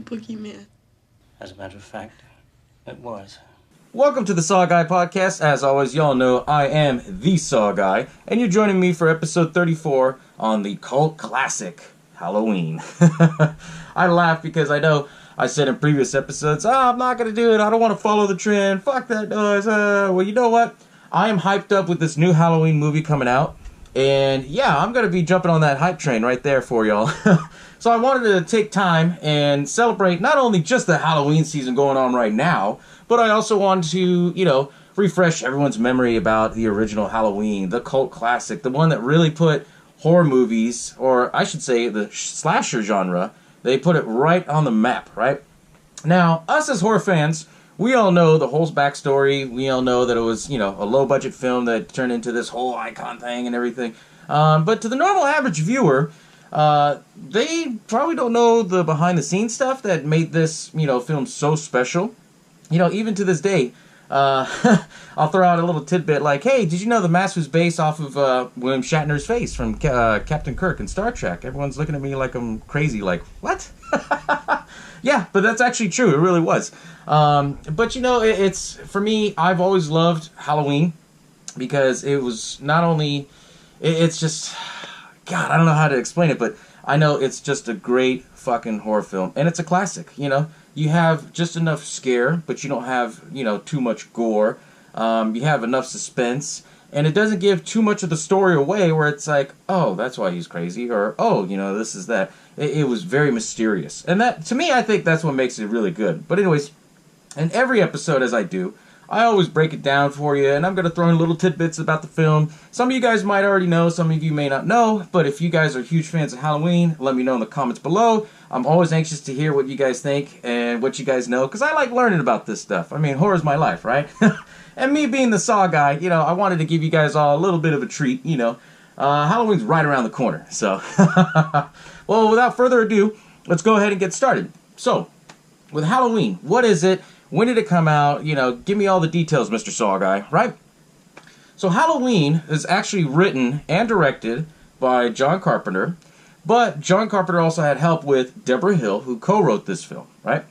boogeyman. As a matter of fact, it was. Welcome to the SaWGuy podcast. As always, y'all know I am the SaWGuy, and you're joining me for episode 34 on the cult classic Halloween. I laugh because I know I said in previous episodes, I'm not going to do it. I don't want to follow the trend. Fuck that noise. Well, you know what? I am hyped up with this new Halloween movie coming out. And yeah, I'm going to be jumping on that hype train right there for y'all. So I wanted to take time and celebrate not only just the Halloween season going on right now, but I also wanted to, refresh everyone's memory about the original Halloween, the cult classic, the one that really put horror movies, or I should say the slasher genre, they put it right on the map, right? Now, us as horror fans, we all know the whole backstory. We all know that it was, a low-budget film that turned into this whole icon thing and everything. But to the normal average viewer, they probably don't know the behind-the-scenes stuff that made this, film so special. Even to this day, I'll throw out a little tidbit like, hey, did you know the mask was based off of William Shatner's face from Captain Kirk in Star Trek? Everyone's looking at me like I'm crazy, like, what? Yeah, but that's actually true. It really was. But, it's, for me, I've always loved Halloween because it was not only, it's just, God, I don't know how to explain it, but I know it's just a great fucking horror film. And it's a classic, You have just enough scare, but you don't have, too much gore. You have enough suspense. And it doesn't give too much of the story away where it's like, oh, that's why he's crazy. Or, oh, this is that. It was very mysterious. And that, to me, I think that's what makes it really good. But anyways, in every episode as I do, I always break it down for you. And I'm going to throw in little tidbits about the film. Some of you guys might already know. Some of you may not know. But if you guys are huge fans of Halloween, let me know in the comments below. I'm always anxious to hear what you guys think and what you guys know. Because I like learning about this stuff. I mean, horror's my life, right? And me being the Saw guy, I wanted to give you guys all a little bit of a treat, Halloween's right around the corner, so. Well, without further ado, let's go ahead and get started. So, with Halloween, what is it? When did it come out? Give me all the details, Mr. Saw guy, right? So, Halloween is actually written and directed by John Carpenter, but John Carpenter also had help with Deborah Hill, who co-wrote this film, right?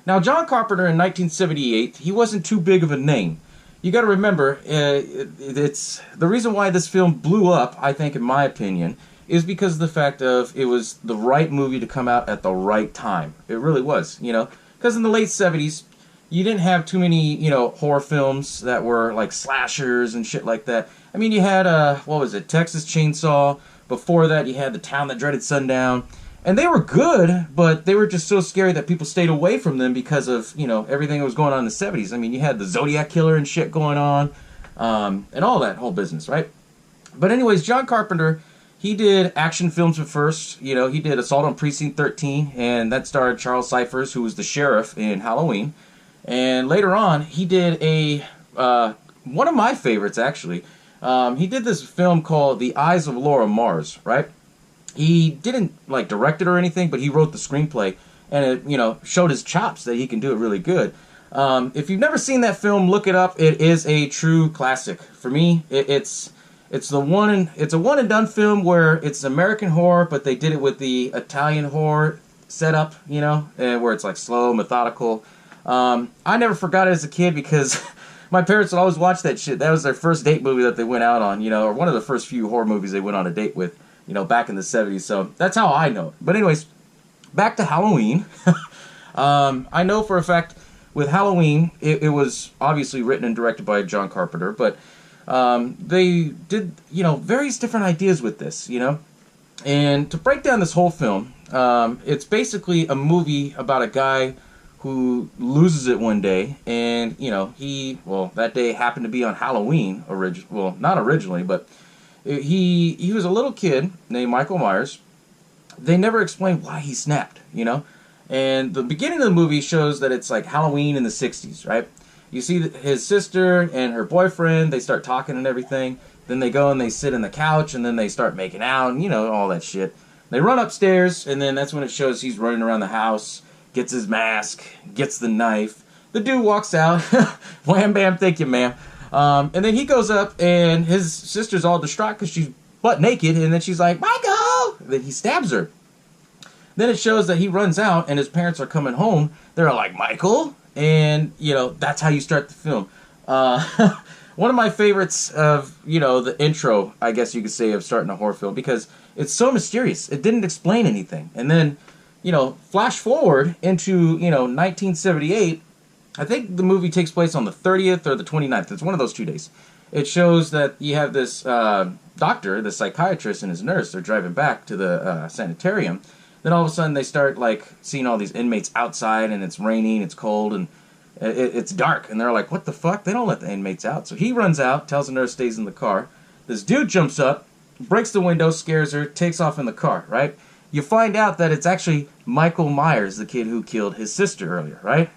Now, John Carpenter in 1978, he wasn't too big of a name. You got to remember, it's the reason why this film blew up, I think, in my opinion, is because of the fact of it was the right movie to come out at the right time. It really was, because in the late 70s, you didn't have too many, horror films that were like slashers and shit like that. I mean, you had, Texas Chainsaw. Before that, you had The Town That Dreaded Sundown. And they were good, but they were just so scary that people stayed away from them because of, everything that was going on in the 70s. I mean, you had the Zodiac Killer and shit going on, and all that whole business, right? But anyways, John Carpenter, he did action films at first. He did Assault on Precinct 13, and that starred Charles Cyphers, who was the sheriff in Halloween. And later on, he did one of my favorites, actually. He did this film called The Eyes of Laura Mars, right? He didn't, direct it or anything, but he wrote the screenplay, and it, showed his chops that he can do it really good. If you've never seen that film, look it up. It is a true classic. For me, it's a one and done film where it's American horror, but they did it with the Italian horror setup, where it's, slow, methodical. I never forgot it as a kid because my parents would always watch that shit. That was their first date movie that they went out on, or one of the first few horror movies they went on a date with. Back in the 70s, so that's how I know it. But anyways, back to Halloween. I know for a fact with Halloween, it was obviously written and directed by John Carpenter, but they did, various different ideas with this, And to break down this whole film, it's basically a movie about a guy who loses it one day, and, that day happened to be on Halloween, not originally, but he was a little kid named Michael Myers. They never explained why he snapped, And the beginning of the movie shows that it's like Halloween in the 60s, right? You see his sister and her boyfriend, they start talking and everything. Then they go and they sit on the couch, and then they start making out, and, all that shit. They run upstairs, and then that's when it shows he's running around the house, gets his mask, gets the knife. The dude walks out. Wham, bam, thank you, ma'am. And then he goes up, and his sister's all distraught because she's butt naked, and then she's like, Michael! And then he stabs her. Then it shows that he runs out and his parents are coming home. They're like, Michael? And, that's how you start the film. One of my favorites of, the intro, I guess you could say, of starting a horror film, because it's so mysterious. It didn't explain anything. And then, flash forward into, 1978, I think the movie takes place on the 30th or the 29th. It's one of those 2 days. It shows that you have this doctor, the psychiatrist, and his nurse. They're driving back to the sanitarium. Then all of a sudden they start, seeing all these inmates outside, and it's raining, it's cold, and it's dark. And they're like, what the fuck? They don't let the inmates out. So he runs out, tells the nurse stays in the car. This dude jumps up, breaks the window, scares her, takes off in the car, right? You find out that it's actually Michael Myers, the kid who killed his sister earlier, right?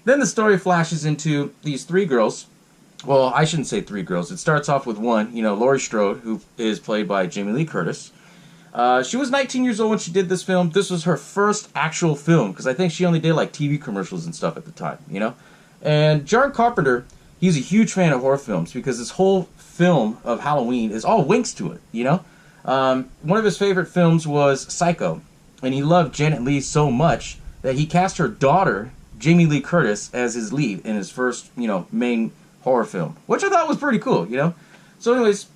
Then the story flashes into these 3 girls. Well, I shouldn't say 3 girls. It starts off with one, Laurie Strode, who is played by Jamie Lee Curtis. She was 19 years old when she did this film. This was her first actual film, because I think she only did TV commercials and stuff at the time, And John Carpenter, he's a huge fan of horror films, because this whole film of Halloween is all winks to it, One of his favorite films was Psycho, and he loved Janet Leigh so much that he cast her daughter, Jamie Lee Curtis, as his lead in his first, main horror film, which I thought was pretty cool, So anyways,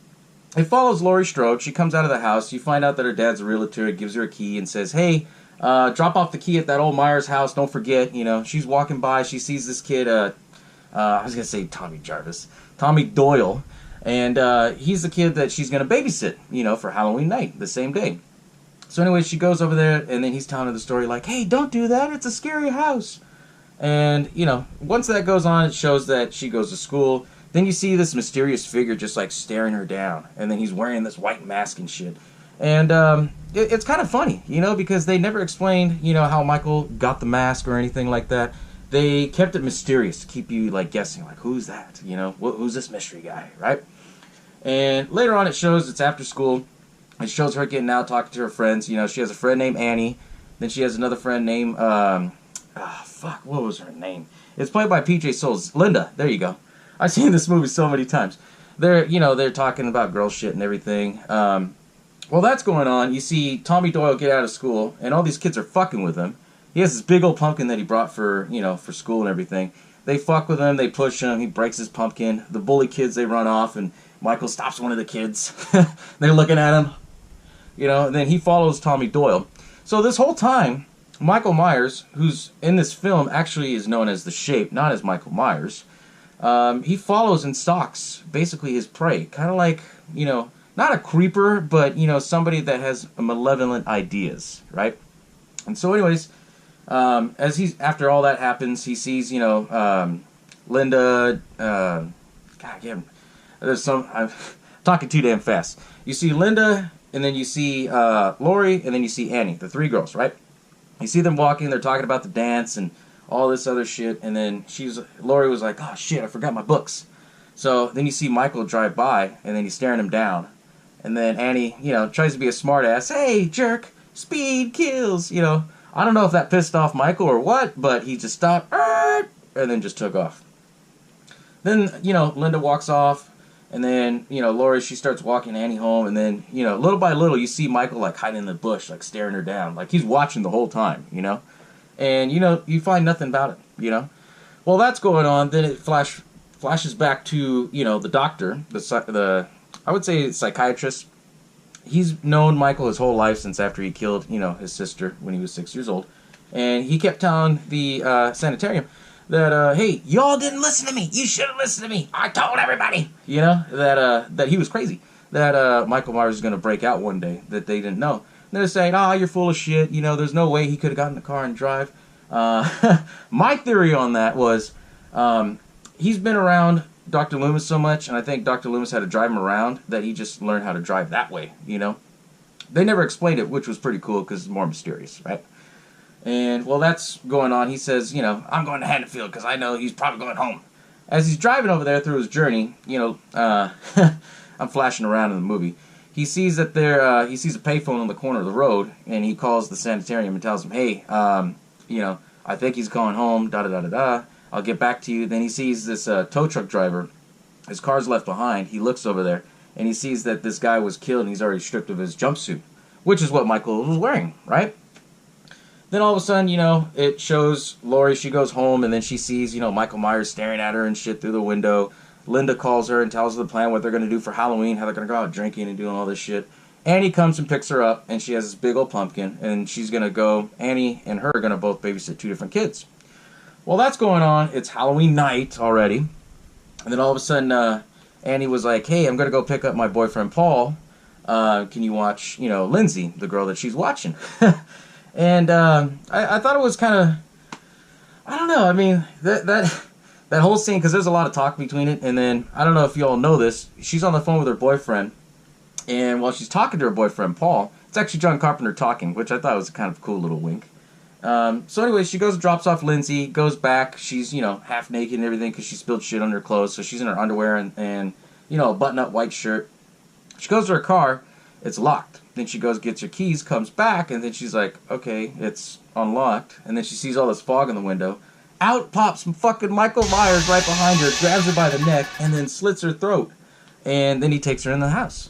it follows Laurie Strode. She comes out of the house. You find out that her dad's a realtor. He gives her a key and says, hey, drop off the key at that old Myers house. Don't forget, She's walking by. She sees this kid, I was going to say Tommy Doyle. And he's the kid that she's going to babysit, for Halloween night, the same day. So anyways, she goes over there, and then he's telling her the story like, hey, don't do that. It's a scary house. And, once that goes on, it shows that she goes to school. Then you see this mysterious figure just, staring her down. And then he's wearing this white mask and shit. And it's kind of funny, because they never explained, how Michael got the mask or anything like that. They kept it mysterious to keep you, guessing, who's that? Who's this mystery guy, right? And later on, it shows it's after school. It shows her getting out, talking to her friends. She has a friend named Annie. Then she has another friend named, what was her name? It's played by PJ Souls. Linda, there you go. I've seen this movie so many times. They're talking about girl shit and everything. While that's going on, you see Tommy Doyle get out of school, and all these kids are fucking with him. He has this big old pumpkin that he brought for school and everything. They fuck with him, they push him, he breaks his pumpkin. The bully kids, they run off, and Michael stops one of the kids. They're looking at him. And then he follows Tommy Doyle. So this whole time, Michael Myers, who's in this film, actually is known as The Shape, not as Michael Myers. He follows and stalks basically his prey. Kind of like, not a creeper, but, somebody that has malevolent ideas, right? And so anyways, after all that happens, he sees, Linda, God damn, I'm talking too damn fast. You see Linda, and then you see Laurie, and then you see Annie, the 3 girls, right? You see them walking, they're talking about the dance and all this other shit, and then Laurie was like, oh shit, I forgot my books. So then you see Michael drive by, and then he's staring him down. And then Annie, tries to be a smart ass, hey, jerk, speed kills, I don't know if that pissed off Michael or what, but he just stopped, and then just took off. Then, Linda walks off, and then, Laurie, she starts walking Annie home, and then, little by little, you see Michael, hiding in the bush, staring her down. He's watching the whole time, And, you find nothing about it, Well, that's going on, then it flashes back to, the doctor, I would say psychiatrist. He's known Michael his whole life since after he killed, his sister when he was 6 years old. And he kept telling the sanitarium that, hey, y'all didn't listen to me. You should have listened to me. I told everybody. That he was crazy. That Michael Myers was going to break out one day that they didn't know. And they're saying, you're full of shit. There's no way he could have gotten in the car and drive. My theory on that was he's been around Dr. Loomis so much, and I think Dr. Loomis had to drive him around, that he just learned how to drive that way, They never explained it, which was pretty cool because it's more mysterious, right? And while that's going on, he says, I'm going to Haddonfield because I know he's probably going home. As he's driving over there through his journey, I'm flashing around in the movie. He sees that he sees a payphone on the corner of the road, and he calls the sanitarium and tells him, hey, I think he's going home, da-da-da-da-da. I'll get back to you. Then he sees this tow truck driver. His car's left behind. He looks over there, and he sees that this guy was killed, and he's already stripped of his jumpsuit, which is what Michael was wearing, right? Then all of a sudden, you know, it shows Laurie, she goes home, and then she sees, you know, Michael Myers staring at her and shit through the window. Linda calls her and tells her the plan, what they're going to do for Halloween, how they're going to go out drinking and doing all this shit. Annie comes and picks her up, and she has this big old pumpkin, and she's going to go, Annie and her are going to both babysit 2 different kids. Well, that's going on. It's Halloween night already. And then all of a sudden, Annie was like, hey, I'm going to go pick up my boyfriend Paul. Can you watch, you know, Lindsay, the girl that she's watching? And I thought it was kind of, I don't know, I mean, that whole scene, because there's a lot of talk between it, and then, I don't know if you all know this, she's on the phone with her boyfriend, and while she's talking to her boyfriend, Paul, it's actually John Carpenter talking, which I thought was a kind of cool little wink. So anyway, she goes and drops off Lindsay, goes back, she's, you know, half naked and everything, because she spilled shit on her clothes, so she's in her underwear and you know, a button-up white shirt. She goes to her car, it's locked. Then she goes, gets her keys, comes back, and then she's like, okay, it's unlocked. And then she sees all this fog in the window. Out pops fucking Michael Myers right behind her, grabs her by the neck, and then slits her throat. And then he takes her in the house.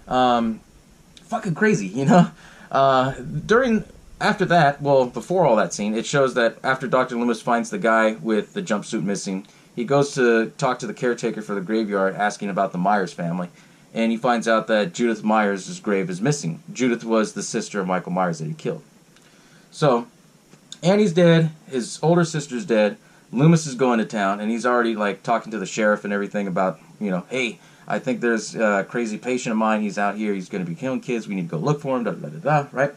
Fucking crazy, you know? After that, well, before all that scene, it shows that after Dr. Loomis finds the guy with the jumpsuit missing, he goes to talk to the caretaker for the graveyard, asking about the Myers family. And he finds out that Judith Myers' grave is missing. Judith was the sister of Michael Myers that he killed. So, Annie's dead, his older sister's dead, Loomis is going to town, and he's already, like, talking to the sheriff and everything about, you know, hey, I think there's a crazy patient of mine, he's out here, he's going to be killing kids, we need to go look for him, da-da-da-da, right?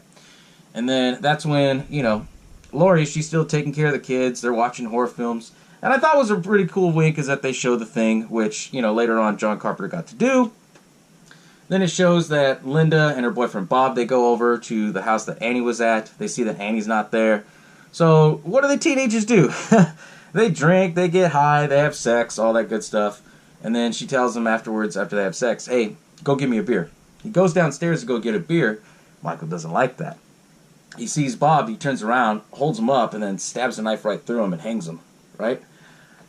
And then that's when, you know, Laurie, she's still taking care of the kids, they're watching horror films, and I thought was a pretty cool wink is that they show the thing, which, you know, later on John Carpenter got to do. Then it shows that Linda and her boyfriend Bob, they go over to the house that Annie was at. They see that Annie's not there. So what do the teenagers do? They drink, they get high, they have sex, all that good stuff. And then she tells them afterwards, after they have sex, hey, go get me a beer. He goes downstairs to go get a beer. Michael doesn't like that. He sees Bob, he turns around, holds him up, and then stabs a knife right through him and hangs him, right?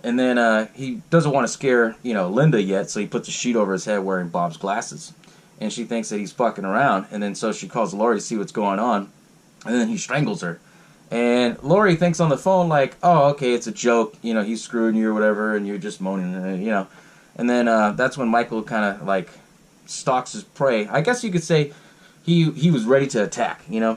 And then he doesn't want to scare, you know, Linda yet, so he puts a sheet over his head wearing Bob's glasses. And she thinks that he's fucking around, and then so she calls Laurie to see what's going on, and then he strangles her. And Laurie thinks on the phone, like, oh, okay, it's a joke, you know, he's screwing you or whatever, and you're just moaning, you know. And then that's when Michael kind of, like, stalks his prey. I guess you could say he was ready to attack, you know.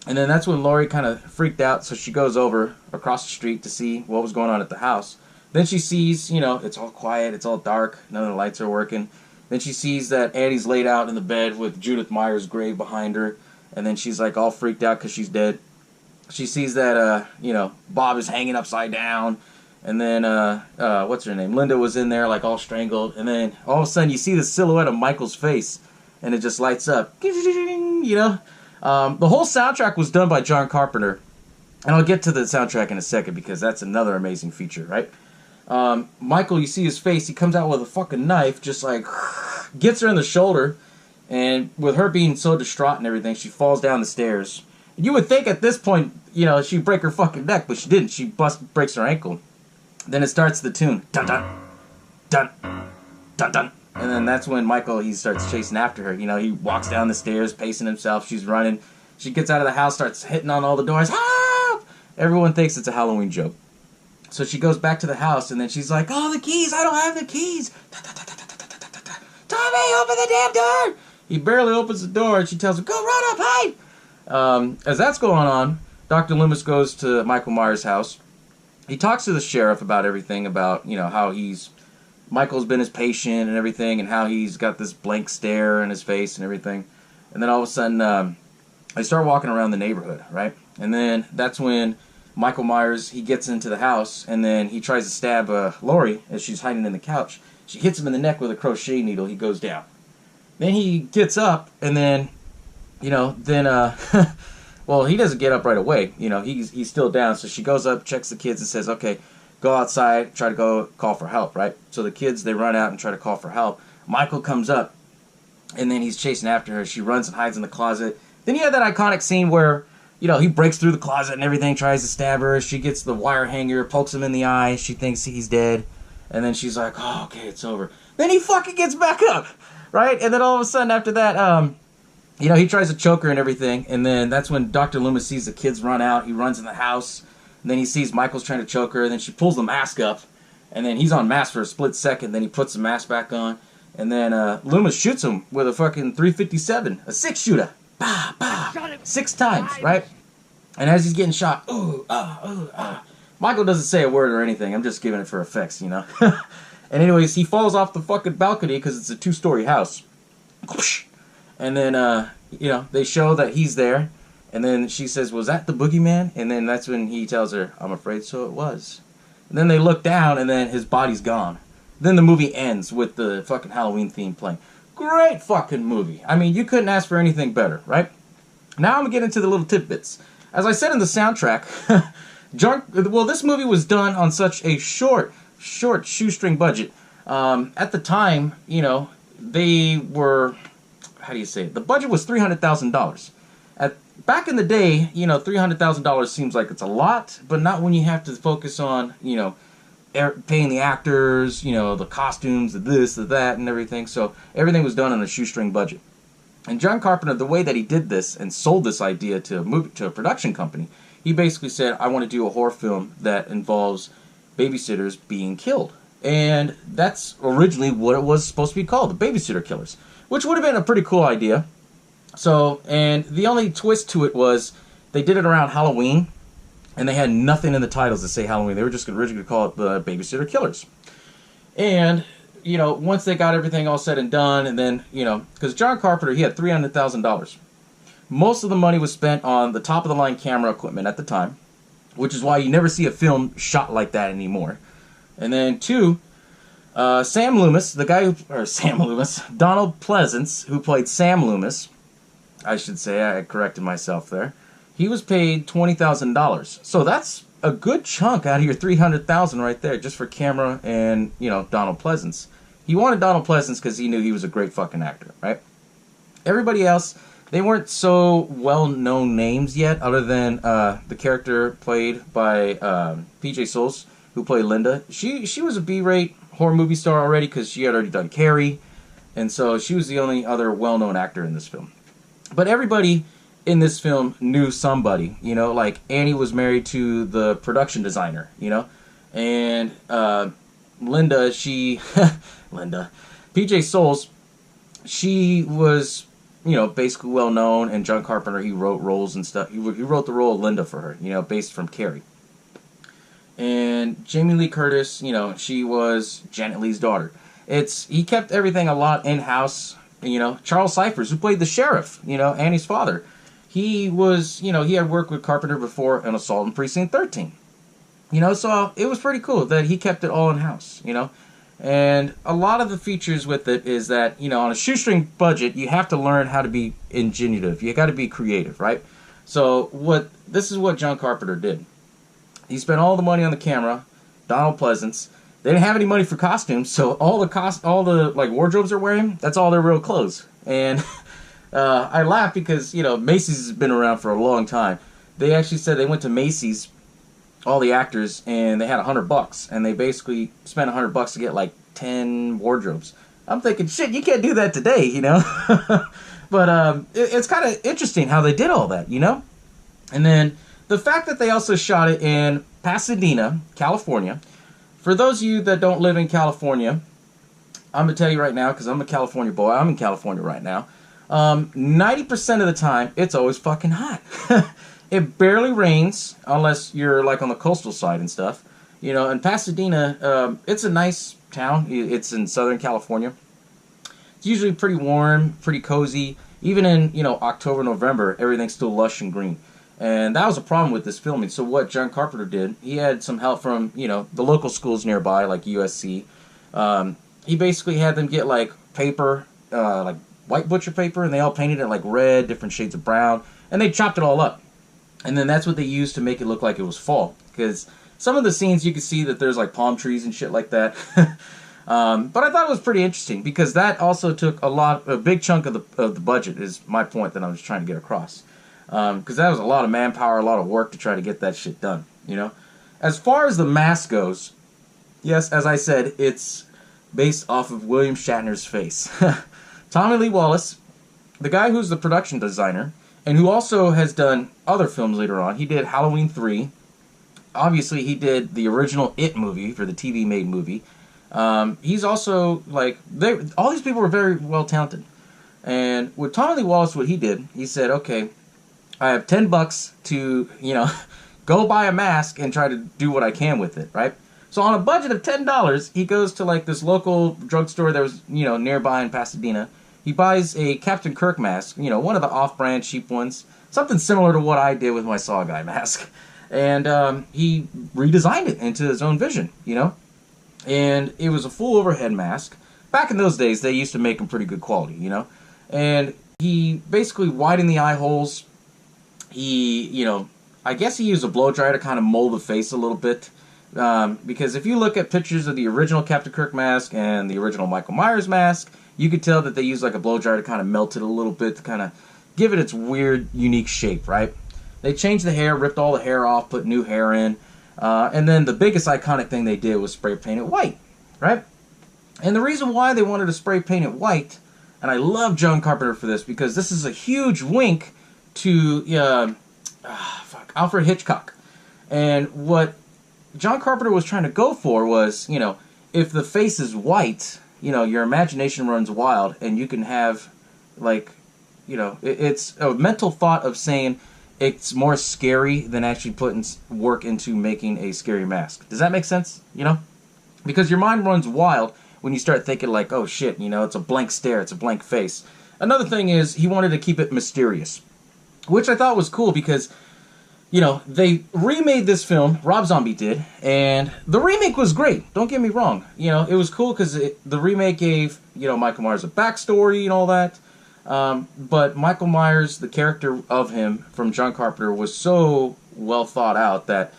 And then that's when Laurie kind of freaked out, so she goes over across the street to see what was going on at the house. Then she sees, you know, it's all quiet, it's all dark, none of the lights are working. Then she sees that Annie's laid out in the bed with Judith Myers' grave behind her. And then she's like all freaked out because she's dead. She sees that, you know, Bob is hanging upside down. And then, what's her name? Linda was in there like all strangled. And then all of a sudden you see the silhouette of Michael's face. And it just lights up. You know? The whole soundtrack was done by John Carpenter. And I'll get to the soundtrack in a second because that's another amazing feature, right? Michael, you see his face, he comes out with a fucking knife, just like, gets her in the shoulder, and with her being so distraught and everything, she falls down the stairs. You would think at this point, you know, she'd break her fucking neck, but she didn't. She breaks her ankle. Then it starts the tune. Dun dun. Dun. Dun dun. And then that's when Michael, he starts chasing after her. You know, he walks down the stairs, pacing himself, she's running. She gets out of the house, starts hitting on all the doors. Help! Everyone thinks it's a Halloween joke. So she goes back to the house, and then she's like, oh, the keys, I don't have the keys. Tommy, open the damn door. He barely opens the door, and she tells him, go run up, hide. As that's going on, Dr. Loomis goes to Michael Myers' house. He talks to the sheriff about everything, about, you know, how Michael's been his patient and everything, and how he's got this blank stare in his face and everything. And then all of a sudden, they start walking around the neighborhood, right? And then that's when Michael Myers, he gets into the house, and then he tries to stab Laurie as she's hiding in the couch. She hits him in the neck with a crochet needle. He goes down. Then he gets up, and then, you know, well, he doesn't get up right away. You know, he's still down. So she goes up, checks the kids, and says, okay, go outside, try to go call for help, right? So the kids, they run out and try to call for help. Michael comes up, and then he's chasing after her. She runs and hides in the closet. Then you have that iconic scene where, you know, he breaks through the closet and everything, tries to stab her. She gets the wire hanger, pokes him in the eye. She thinks he's dead. And then she's like, oh, okay, it's over. Then he fucking gets back up, right? And then all of a sudden after that, you know, he tries to choke her and everything, and then that's when Dr. Loomis sees the kids run out. He runs in the house, and then he sees Michael's trying to choke her, and then she pulls the mask up, and then he's on mask for a split second, then he puts the mask back on, and then Loomis shoots him with a fucking .357, a six-shooter. Bah, bah, 6 times, right? And as he's getting shot, Michael doesn't say a word or anything. I'm just giving it for effects, you know? And anyways, he falls off the fucking balcony because it's a 2-story house. And then, you know, they show that he's there. And then she says, was that the boogeyman? And then that's when he tells her, I'm afraid so it was. And then they look down, and then his body's gone. Then the movie ends with the fucking Halloween theme playing. Great fucking movie. I mean, you couldn't ask for anything better, right? Now I'm going to get into the little tidbits. As I said in the soundtrack, this movie was done on such a short shoestring budget. At the time, you know, they were, how do you say it? The budget was $300,000. Back in the day, you know, $300,000 seems like it's a lot, but not when you have to focus on, you know, paying the actors, you know, the costumes, the this, the that, and everything. So everything was done on a shoestring budget. And John Carpenter, the way that he did this and sold this idea to a production company, he basically said, I want to do a horror film that involves babysitters being killed. And that's originally what it was supposed to be called, The Babysitter Killers, which would have been a pretty cool idea. So, and the only twist to it was they did it around Halloween, and they had nothing in the titles to say Halloween. They were just originally going to call it The Babysitter Killers. And, you know, once they got everything all said and done, and then, you know, because John Carpenter, he had $300,000. Most of the money was spent on the top-of-the-line camera equipment at the time, which is why you never see a film shot like that anymore. And then, 2, Sam Loomis, Donald Pleasance, who played Sam Loomis, I should say, I corrected myself there, he was paid $20,000. So that's a good chunk out of your $300,000 right there, just for camera and, you know, Donald Pleasance. He wanted Donald Pleasance because he knew he was a great fucking actor, right? Everybody else, they weren't so well-known names yet, other than the character played by P.J. Souls, who played Linda. She was a B-rate horror movie star already because she had already done Carrie, and so she was the only other well-known actor in this film. But everybody in this film knew somebody, you know, like Annie was married to the production designer, you know, and Linda, P.J. Souls, she was, you know, basically well known, and John Carpenter, he wrote roles and stuff. He wrote the role of Linda for her, you know, based from Carrie. And Jamie Lee Curtis, you know, she was Janet Leigh's daughter. He kept everything a lot in-house. You know, Charles Cyphers, who played the sheriff, you know, Annie's father. He was, you know, he had worked with Carpenter before on Assault on Precinct 13. You know, so it was pretty cool that he kept it all in-house, you know. And a lot of the features with it is that, you know, on a shoestring budget, you have to learn how to be ingenious. You got to be creative, right? So this is what John Carpenter did. He spent all the money on the camera, Donald Pleasance. They didn't have any money for costumes, so all the like wardrobes they're wearing, that's all their real clothes. And I laugh because, you know, Macy's has been around for a long time. They actually said they went to Macy's, all the actors, and they had $100, and they basically spent $100 to get like 10 wardrobes. I'm thinking, shit, you can't do that today, you know. But it's kind of interesting how they did all that, you know. And then the fact that they also shot it in Pasadena, California. For those of you that don't live in California, I'm going to tell you right now, because I'm a California boy, I'm in California right now, 90% of the time, it's always fucking hot. It barely rains, unless you're like on the coastal side and stuff. You know, in Pasadena, it's a nice town. It's in Southern California. It's usually pretty warm, pretty cozy. Even in, you know, October, November, everything's still lush and green. And that was a problem with this filming. So what John Carpenter did, he had some help from, you know, the local schools nearby, like USC. He basically had them get, like, paper, like white butcher paper, and they all painted it, like, red, different shades of brown, and they chopped it all up. And then that's what they used to make it look like it was fall. Because some of the scenes, you can see that there's, like, palm trees and shit like that. But I thought it was pretty interesting, because that also took a big chunk of the budget, is my point that I was trying to get across. Because that was a lot of manpower, a lot of work to try to get that shit done, you know? As far as the mask goes, yes, as I said, it's based off of William Shatner's face. Tommy Lee Wallace, the guy who's the production designer, and who also has done other films later on, he did Halloween 3. Obviously, he did the original It movie for the TV-made movie. He's also, like, all these people were very well talented. And with Tommy Lee Wallace, what he did, he said, okay, I have $10 to, go buy a mask and try to do what I can with it, right? So on a budget of $10, he goes to, like, this local drugstore that was, nearby in Pasadena. He buys a Captain Kirk mask, one of the off-brand cheap ones. Something similar to what I did with my SaWGuy mask. And he redesigned it into his own vision, And it was a full overhead mask. Back in those days, they used to make them pretty good quality, And he basically widened the eye holes. He, I guess he used a blow dryer to kind of mold the face a little bit. Because if you look at pictures of the original Captain Kirk mask and the original Michael Myers mask, you could tell that they used like a blow dryer to kind of melt it a little bit to kind of give it its weird, unique shape, right? They changed the hair, ripped all the hair off, put new hair in. And then the biggest iconic thing they did was spray paint it white, right? And the reason why they wanted to spray paint it white, and I love John Carpenter for this, because this is a huge wink to Alfred Hitchcock. And what John Carpenter was trying to go for was, if the face is white, your imagination runs wild, and you can have, like, it's a mental thought of saying it's more scary than actually putting work into making a scary mask. Does that make sense? Because your mind runs wild when you start thinking like, oh shit, it's a blank stare, it's a blank face. Another thing is he wanted to keep it mysterious, which I thought was cool because, they remade this film, Rob Zombie did, and the remake was great, don't get me wrong. It was cool because the remake gave, Michael Myers a backstory and all that. But Michael Myers, the character of him from John Carpenter, was so well thought out that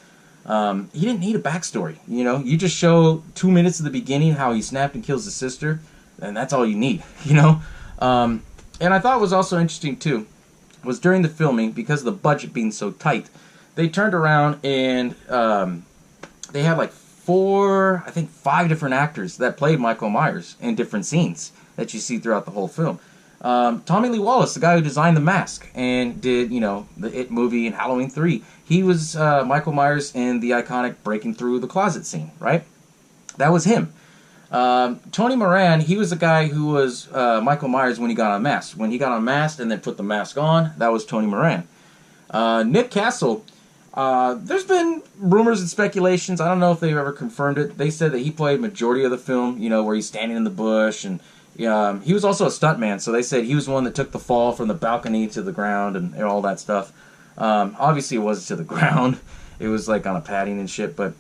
he didn't need a backstory. You just show 2 minutes at the beginning how he snapped and kills his sister, and that's all you need. And I thought was also interesting too was during the filming, because of the budget being so tight, they turned around and they had like 5 different actors that played Michael Myers in different scenes that you see throughout the whole film. Tommy Lee Wallace, the guy who designed the mask and did, the It movie and Halloween 3, he was Michael Myers in the iconic breaking through the closet scene, right? That was him. Tony Moran, he was the guy who was Michael Myers when he got unmasked. When he got unmasked and then put the mask on, that was Tony Moran. Nick Castle, there's been rumors and speculations. I don't know if they've ever confirmed it. They said that he played majority of the film, where he's standing in the bush, and he was also a stuntman, so they said he was the one that took the fall from the balcony to the ground and all that stuff. Obviously, it wasn't to the ground. It was like on a padding and shit, but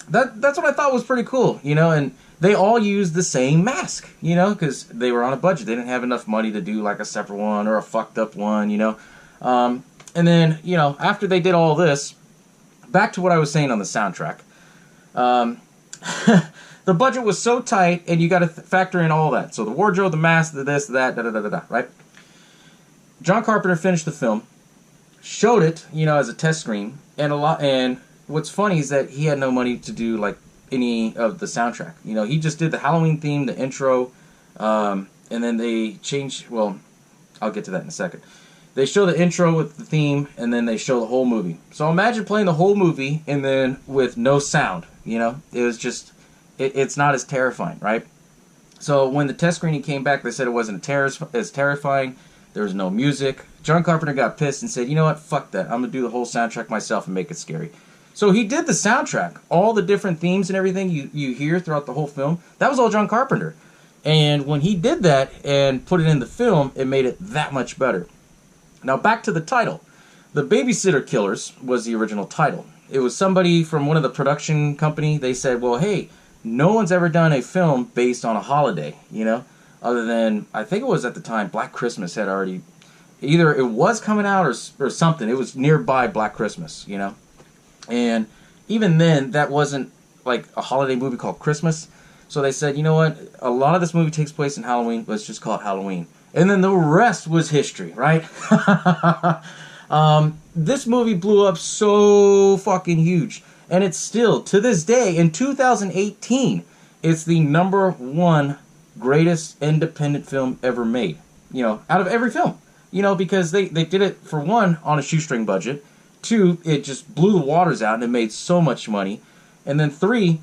that's what I thought was pretty cool, and they all used the same mask, because they were on a budget. They didn't have enough money to do like a separate one or a fucked up one, and then, after they did all this, back to what I was saying on the soundtrack. The budget was so tight, and you got to factor in all that. So the wardrobe, the mask, the this, that, da-da-da-da-da, right? John Carpenter finished the film, showed it, as a test screen, and what's funny is that he had no money to do, like, any of the soundtrack. He just did the Halloween theme, the intro, and then they changed, well, I'll get to that in a second. They show the intro with the theme, and then they show the whole movie. So imagine playing the whole movie, and then with no sound, It was just, it's not as terrifying, right? So when the test screening came back, they said it wasn't as terrifying. There was no music. John Carpenter got pissed and said, you know what, fuck that. I'm going to do the whole soundtrack myself and make it scary. So he did the soundtrack. All the different themes and everything you hear throughout the whole film, that was all John Carpenter. And when he did that and put it in the film, it made it that much better. Now back to the title. The Babysitter Killers was the original title. It was somebody from one of the production company. They said, well, hey, no one's ever done a film based on a holiday, other than, I think it was at the time, Black Christmas had already, either it was coming out or something. It was nearby Black Christmas, And even then, that wasn't like a holiday movie called Christmas. So they said, you know what, a lot of this movie takes place in Halloween, let's just call it Halloween. And then the rest was history, right? This movie blew up so fucking huge. And it's still, to this day, in 2018, it's the #1 greatest independent film ever made. out of every film. Because they did it, for one, on a shoestring budget. Two, it just blew the waters out and it made so much money. And then three,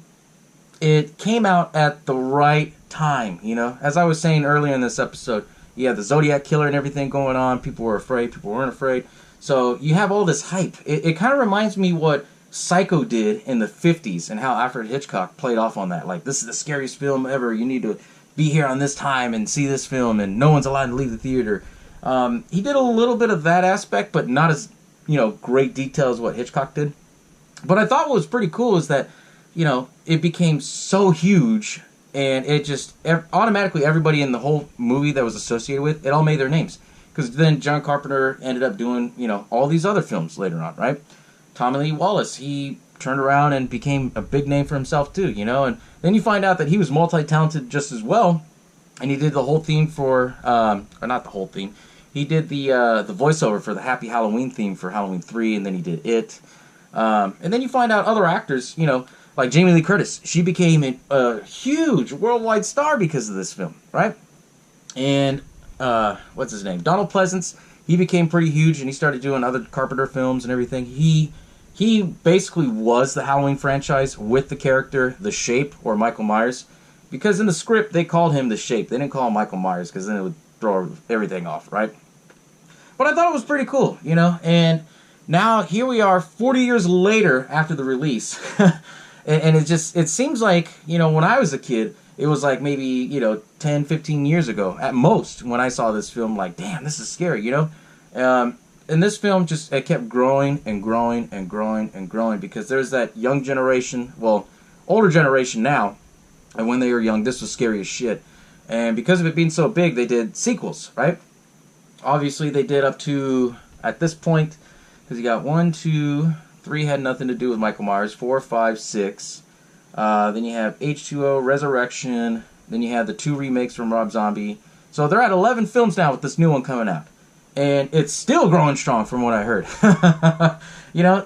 it came out at the right time, As I was saying earlier in this episode, you had the Zodiac Killer and everything going on. People were afraid, people weren't afraid. So you have all this hype. It kind of reminds me what Psycho did in the 50s and how Alfred Hitchcock played off on that. Like, this is the scariest film ever. You need to be here on this time and see this film, and no one's allowed to leave the theater. He did a little bit of that aspect, but not as, great detail as what Hitchcock did. But I thought what was pretty cool is that, it became so huge, and it just, automatically everybody in the whole movie that was associated with, it all made their names. Because then John Carpenter ended up doing, all these other films later on, right? Tommy Lee Wallace, he turned around and became a big name for himself too, and then you find out that he was multi-talented just as well, and he did the whole theme for, or not the whole theme, he did the voiceover for the Happy Halloween theme for Halloween 3, and then he did it, and then you find out other actors, like Jamie Lee Curtis, she became a huge worldwide star because of this film, right? And what's his name? Donald Pleasance. He became pretty huge, and he started doing other Carpenter films and everything. He basically was the Halloween franchise with the character The Shape, or Michael Myers, because in the script they called him The Shape. They didn't call him Michael Myers because then it would throw everything off, right? But I thought it was pretty cool, and now here we are 40 years later after the release, and it seems like, when I was a kid, it was like maybe, 10, 15 years ago at most when I saw this film, like, damn, this is scary, And this film just, it kept growing and growing and growing and growing, because there's that young generation, well, older generation now, and when they were young, this was scary as shit. And because of it being so big, they did sequels, right? Obviously, they did up to, at this point, because you got 1, 2, 3 had nothing to do with Michael Myers, 4, 5, 6. Then you have H2O, Resurrection. Then you have the 2 remakes from Rob Zombie. So they're at 11 films now with this new one coming out. And it's still growing strong from what I heard.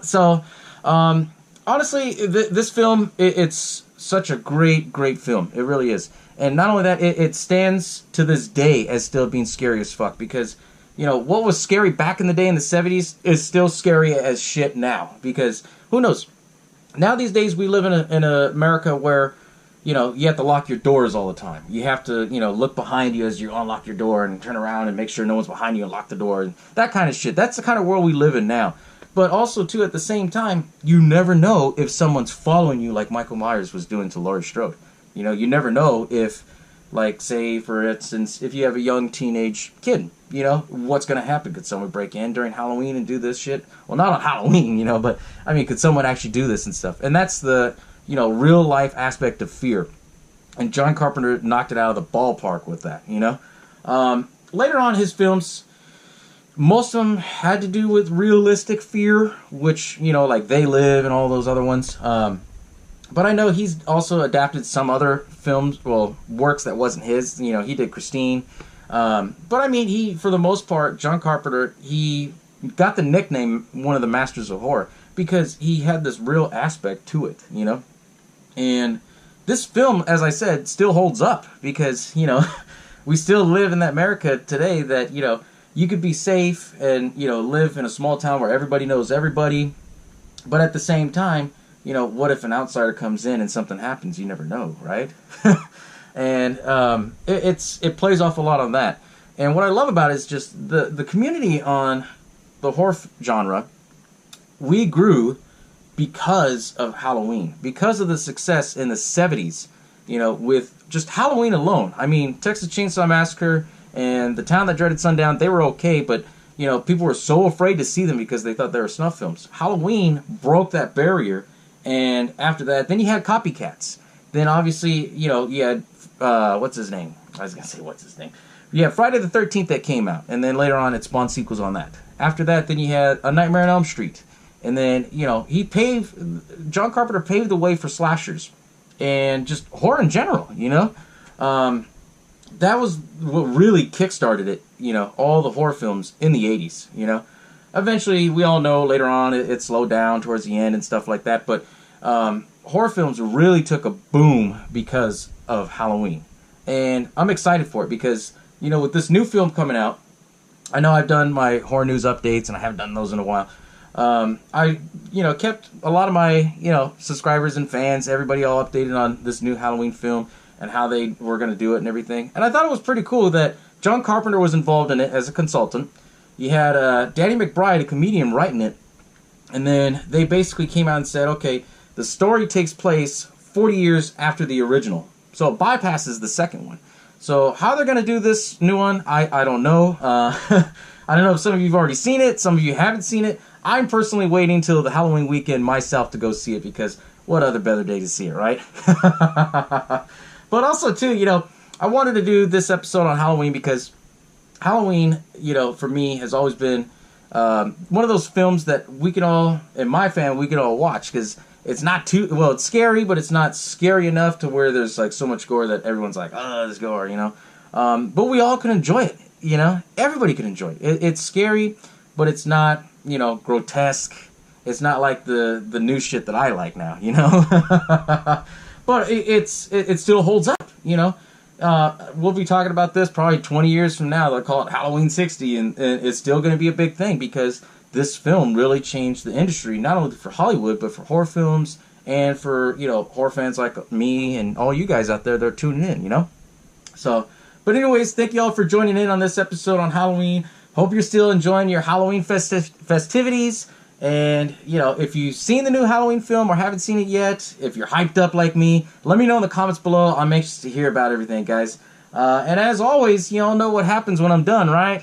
So honestly, this film, it's such a great, great film. It really is. And not only that, it stands to this day as still being scary as fuck. Because, what was scary back in the day in the 70s is still scary as shit now. Because, who knows? Now these days we live in a America where, you have to lock your doors all the time. You have to, look behind you as you unlock your door and turn around and make sure no one's behind you and lock the door. And that kind of shit. That's the kind of world we live in now. But also, too, at the same time, you never know if someone's following you like Michael Myers was doing to Laurie Strode. You never know if, like, say, for instance, if you have a young teenage kid, what's going to happen? Could someone break in during Halloween and do this shit? Well, not on Halloween, but, I mean, could someone actually do this and stuff? And that's the, real life aspect of fear. And John Carpenter knocked it out of the ballpark with that, Later on, his films, most of them had to do with realistic fear, which, like They Live and all those other ones. But I know he's also adapted some other films, works that wasn't his. He did Christine. But I mean, for the most part, John Carpenter, he got the nickname one of the masters of horror because he had this real aspect to it, And this film, as I said, still holds up because, we still live in that America today that, you could be safe and, live in a small town where everybody knows everybody. But at the same time, what if an outsider comes in and something happens? You never know, right? And it plays off a lot on that. And what I love about it is just the community on the horror genre. We grew because of Halloween, because of the success in the 70s, with just Halloween alone. I mean, Texas Chainsaw Massacre and The Town That Dreaded Sundown, they were okay, but, people were so afraid to see them because they thought they were snuff films. Halloween broke that barrier, and after that, then you had copycats. Then, obviously, you had, what's his name? I was going to say, what's his name? You had Friday the 13th that came out, and then later on, it spawned sequels on that. After that, then you had A Nightmare on Elm Street. And then, John Carpenter paved the way for slashers and just horror in general, That was what really kickstarted it, all the horror films in the 80s, Eventually, we all know later on it slowed down towards the end and stuff like that, but horror films really took a boom because of Halloween. And I'm excited for it because with this new film coming out, I know I've done my horror news updates, and I haven't done those in a while. I kept a lot of my, subscribers and fans, everybody all updated on this new Halloween film and how they were going to do it and everything. And I thought it was pretty cool that John Carpenter was involved in it as a consultant. You had Danny McBride, a comedian, writing it. And then they basically came out and said, okay, the story takes place 40 years after the original. So it bypasses the second one. So how they're going to do this new one, I don't know. I don't know if some of you have already seen it, some of you haven't seen it. I'm personally waiting till the Halloween weekend myself to go see it, because what other better day to see it, right? But also, too, I wanted to do this episode on Halloween because Halloween, for me, has always been one of those films that we can all, in my family, we can all watch, because it's not too, well, it's scary, but it's not scary enough to where there's like so much gore that everyone's like, oh, there's gore, but we all can enjoy it, everybody can enjoy it. It's scary, but it's not, grotesque. It's not like the new shit that I like now, but it still holds up, we'll be talking about this probably 20 years from now. They'll call it Halloween 60, and it's still going to be a big thing, because this film really changed the industry, not only for Hollywood, but for horror films, and for, horror fans like me and all you guys out there that are tuning in, So, but anyways, thank you all for joining in on this episode on Halloween. Hope you're still enjoying your Halloween festivities. And, if you've seen the new Halloween film or haven't seen it yet, if you're hyped up like me, let me know in the comments below. I'm anxious to hear about everything, guys. And as always, you all know what happens when I'm done, right?